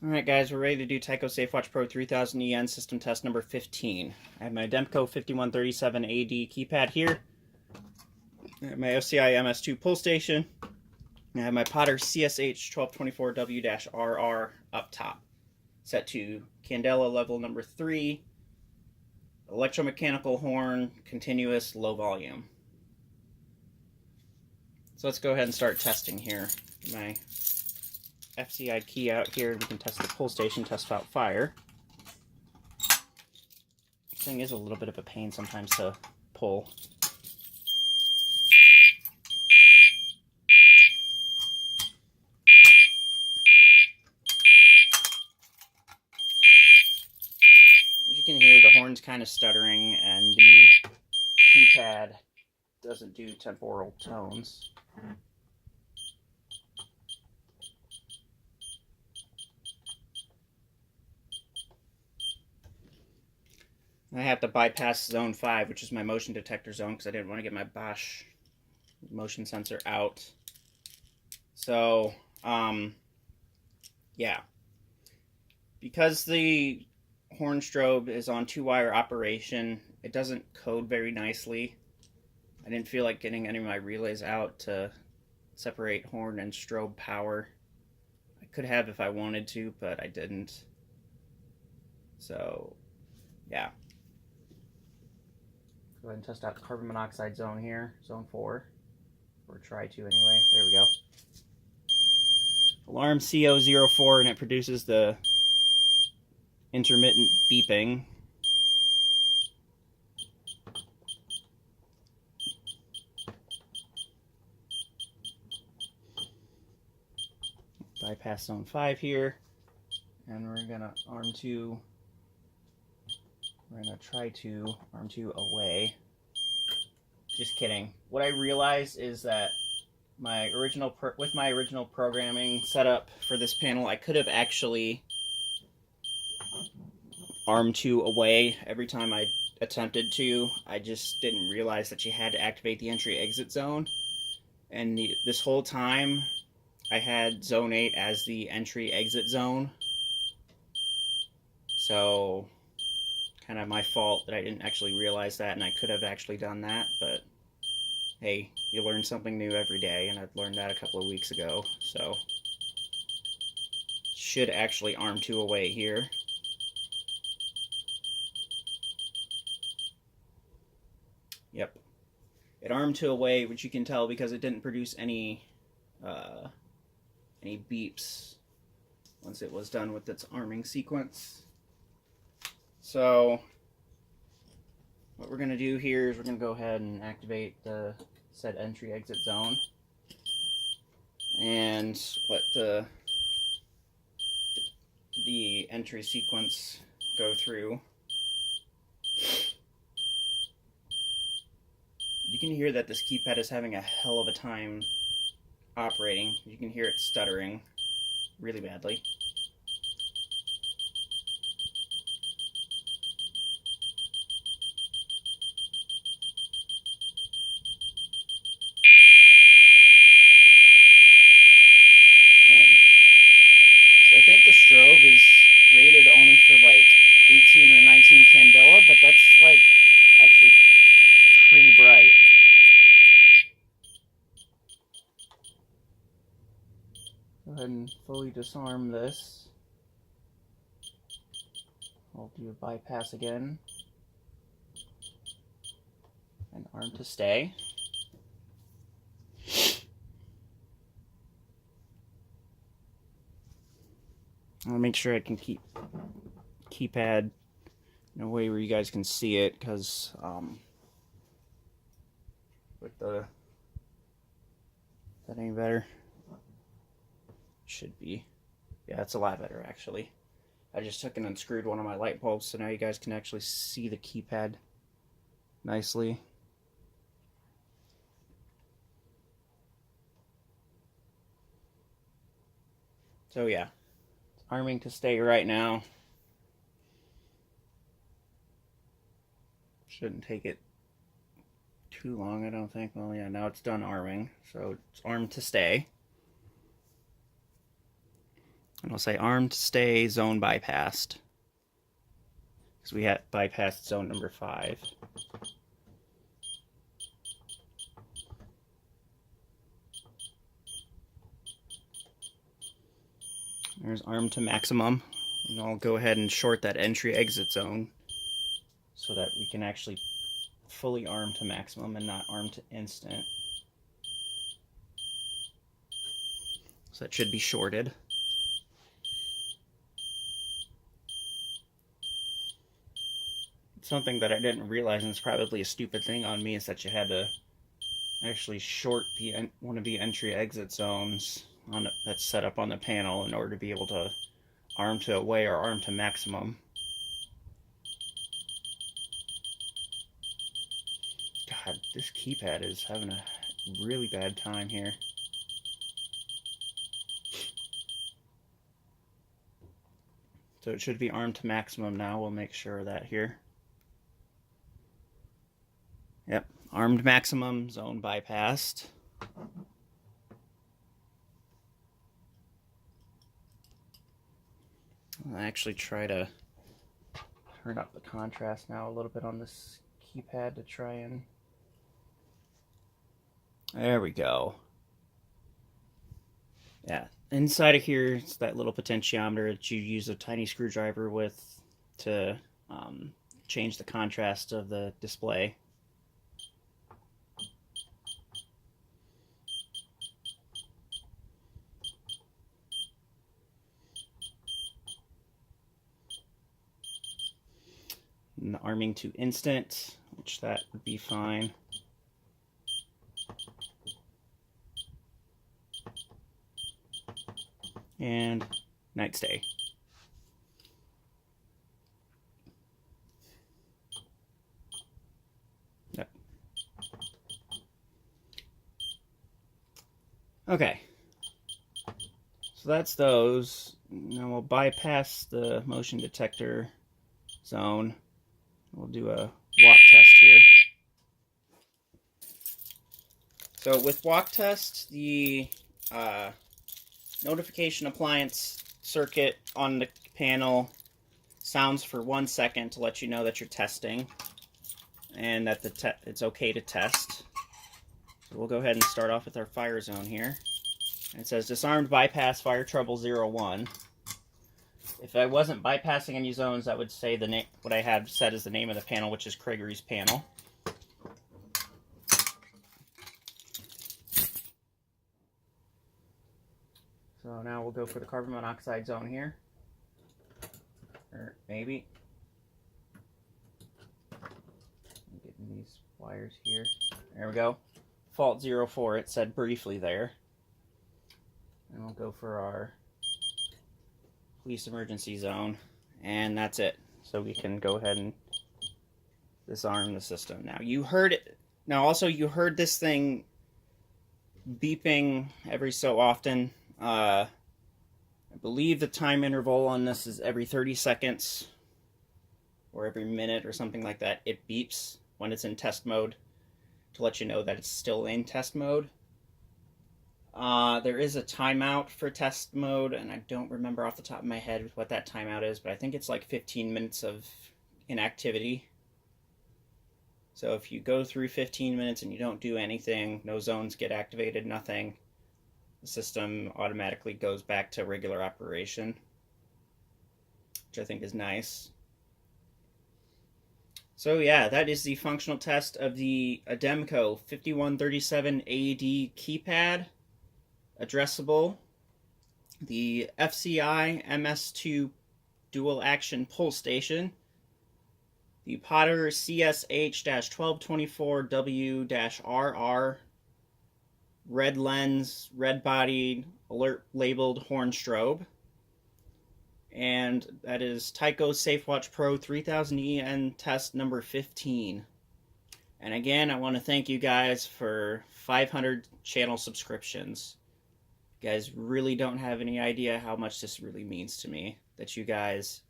Alright guys, we're ready to do Tyco Safewatch Pro 3000 EN system test number 15. I have my Ademco 5137 AD keypad here. I have my OCI MS2 pull station. I have my Potter CSH 1224W-RR up top. Set to Candela level number 3. Electromechanical horn, continuous, low volume. So let's go ahead and start testing here. Get my FCI key out here, and we can test the pull station, test out fire. This thing is a little bit of a pain sometimes to pull. As you can hear, the horn's kind of stuttering, and the keypad doesn't do temporal tones. I have to bypass zone 5, which is my motion detector zone, because I didn't want to get my Bosch motion sensor out. So, yeah. Because the horn strobe is on 2-wire operation, it doesn't code very nicely. I didn't feel like getting any of my relays out to separate horn and strobe power. I could have if I wanted to, but I didn't. So, yeah. Go ahead and test out the carbon monoxide zone here, zone 4. Or try to anyway. There we go. Alarm CO04, and it produces the intermittent beeping. Bypass zone 5 here, and we're gonna try to arm 2 away. Just kidding. What I realized is that with my original programming setup for this panel, I could have actually arm 2 away every time I attempted to. I just didn't realize that you had to activate the entry-exit zone, and this whole time I had zone 8 as the entry-exit zone. So, kind of my fault that I didn't actually realize that, and I could have actually done that, but hey, you learn something new every day, and I've learned that a couple of weeks ago, so should actually arm 2 away here. Yep. It armed 2 away, which you can tell because it didn't produce any beeps once it was done with its arming sequence. So what we're going to do here is we're going to go ahead and activate the said entry-exit zone and let the entry sequence go through. You can hear that this keypad is having a hell of a time operating. You can hear it stuttering really badly. So I think the strobe is rated only for like 18 or 19 candela, but that's like actually pretty bright. Go ahead and fully disarm this. I'll do a bypass again. And arm to stay. I'll make sure I can keep keypad in a way where you guys can see it, because with the, is that any better? Should be. Yeah, it's a lot better actually. I just took and unscrewed one of my light bulbs, so now you guys can actually see the keypad nicely. So yeah, it's arming to stay right now. Shouldn't take it too long, I don't think. Well, yeah, now it's done arming, so it's armed to stay. And I'll say armed stay, zone bypassed. Because we had bypassed zone number 5. There's arm to maximum. And I'll go ahead and short that entry exit zone so that we can actually fully arm to maximum and not arm to instant. So that should be shorted. Something that I didn't realize, and it's probably a stupid thing on me, is that you had to actually short one of the entry exit zones that's set up on the panel in order to be able to arm to away or arm to maximum. God, this keypad is having a really bad time here. So it should be arm to maximum now. We'll make sure of that here. Yep, armed maximum, zone bypassed. I'll actually try to turn up the contrast now a little bit on this keypad to try and... There we go. Yeah, inside of here is that little potentiometer that you use a tiny screwdriver with to change the contrast of the display. And the arming to instant, which that would be fine. And night stay. Yep. Okay. So that's those. Now we'll bypass the motion detector zone. We'll do a walk test here. So with walk test, the notification appliance circuit on the panel sounds for 1 second to let you know that you're testing and that it's okay to test. So we'll go ahead and start off with our fire zone here. It says disarmed bypass fire trouble 01. If I wasn't bypassing any zones, that would say the name, what I had set as the name of the panel, which is Craigery's panel. So now we'll go for the carbon monoxide zone here. Or maybe. I'm getting these wires here. There we go. Fault 04, it said briefly there. And we'll go for our police emergency zone. And that's it. So we can go ahead and disarm the system. Now you heard it. Now also you heard this thing beeping every so often. I believe the time interval on this is every 30 seconds or every minute or something like that. It beeps when it's in test mode to let you know that it's still in test mode. There is a timeout for test mode, and I don't remember off the top of my head what that timeout is, but I think it's like 15 minutes of inactivity. So if you go through 15 minutes and you don't do anything, no zones get activated, nothing, the system automatically goes back to regular operation, which I think is nice. So yeah, that is the functional test of the Ademco 5137 AD keypad, addressable, the FCI MS2 dual action pull station, the Potter CSH-1224W-RR red lens, red bodied, alert labeled horn strobe, and that is Tyco Safewatch Pro 3000EN test number 15. And again, I want to thank you guys for 500 channel subscriptions. You guys really don't have any idea how much this really means to me, that you guys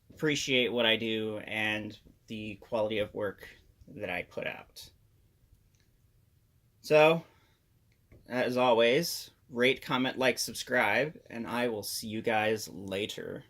appreciate what I do and the quality of work that I put out. So, as always, rate, comment, like, subscribe, and I will see you guys later.